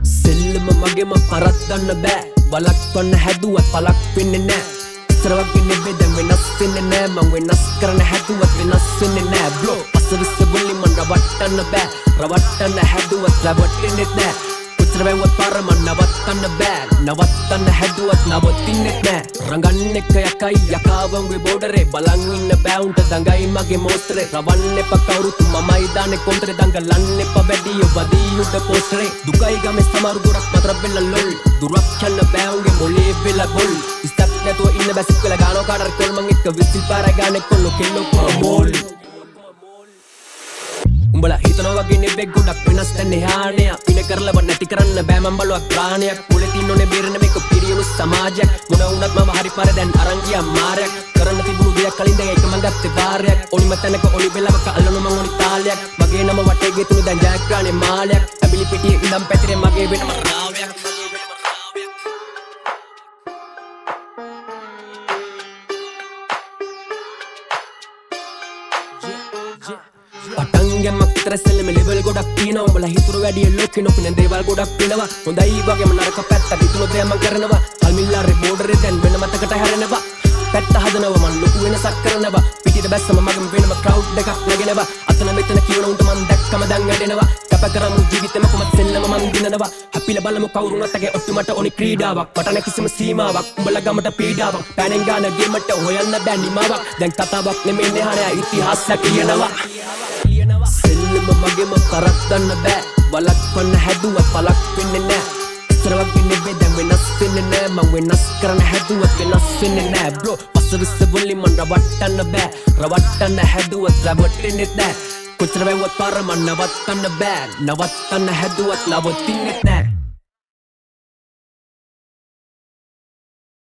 සෙල්ලම මගේම පරද්දන්න බෑ වලක්වන්න හැදුවත් පලක් වෙන්නේ නෑ ඉස්සරවගේ නෙවෙයි දැන් වෙනස් වෙන්නේ නෑ මං වෙනස් කරන්න හැදුවත් වෙනස් වෙන්නේ නෑ බ්‍රෝ අසවිස්ස වලින් මං රවට්ටන්න බෑ රවට්ටන්න හැදුවත් රවට්ටන්නේ නෑ කොච්චර වැව්වත් පාර මං නවත්තන්න බෑ නවත්තන්න හැදුවත් නවතින්නේ නෑ රඟන්න එක යකයි යකාවන්ගේ බෝඩරේ බලන් ඉන්න බෑ උන්ට දඟයි මගේ මෝස්තරේ රවන්න එපා කවුරුත් මමයි දාන්නේ කොන්තරේ දඟලන්න එපා වැඩි වදී උඩ පෝස්ටරේ දුකයි ගමේ සමහරු ගොඩක් මතර වෙලා ලොල් දුරක් යන්න බෑ උන්ගේ මොලේ වෙලා බොල් ඉස්තක් නැතුව ඉන්න බැසික් වෙලා ගානෝ කාටර කොල් මං එක්ක විසිල් පාරයි ගානේ කොල්ලෝ කෙල්ලෝ කොමෝල් උඹලා හිතනවා වගේ නෙවෙයි ගොඩක් වෙනස් දැන් එහානේ අපින කරලව නැති කරන්න බෑ මම බලුවා ප්‍රාණයක් මුලේ තින්නෝනේ බේරෙන මේක පිරියුණු සමාජයක් මොන වුණත් මම හරි පාර දැන් අරන් ගියා මාරයක් කරන්න තිබුණු දෙයක් කලින් දැන් ඒක මං ගත්තේ වාරයක් ඔනිම තැනක ඔලි වෙලවක අල්ලනු මං ඔනි තාලයක් මගේ නම වටේ ගෙතුණු දැන් ජයග්‍රහණේ මාලයක් ඇඹිලි පිටියේ ඉඳන් පැතිරේ මගේ වෙනම රාවයක් පටන්ගැම්මක් විතර සෙල්ලම ලෙවල් ගොඩක් තියෙනවා උඹලා හිතුරු වැඩිය ලෝකේ නොපෙනෙන දේවල් ගොඩක් වෙනවා හොඳයි වගේම නරක පැත්ත හිතුණු දේ මං කරනවා කල්මිල්ලාරේ බෝඩරේ දැන් වෙන මතකට හැරෙනවා පැත්ත හදනවා මං ලොකු වෙනසක් කරනවා පිටියට බැස්සම මගම වෙනම ක්‍රවුඩ් එකක් නැගෙනවා අතන මෙතන කියන උන්ට මං දැක්කම දැන් වැඩෙනවා කැප කරමු ජීවිතෙම කොමත් සෙල්ලම මං දිනනවා හැපිලා බලමු කවුරුනත් ඇගේ ඔට්ටු මට ඕනි ක්‍රීඩාවක් මට නැ කිසිම සීමාවක් උඹලා ගමට පීඩාවක් පෑනෙන් ගාන ගේමට හොයන්න බෑ නිමාවක් දැන් කතාවක් නෙමෙයි නහරය ඉතිහාසයක් කියනවා සෙල්ලම මගේම පරද්දන්න බෑ වලක්වන්න හැදුවත් පලක් වෙන්නේ නෑ ඉස්සරවගේ නෙවෙයි දැන් වෙනස් වෙන්නේ නෑ මං වෙනස් කරන්න හැදුවත් වෙනස් වෙන්නේ නෑ බ්‍රෝ අසවිස්ස වලින් මං රවට්ටන්න බෑ රවට්ටන්න හැදුවත් රවට්ටන්නේ නෑ කොච්චර වැව්වත් පාර මං නවත්තන්න බෑ නවත්තන්න හැදුවත් නවතින්නේ නෑ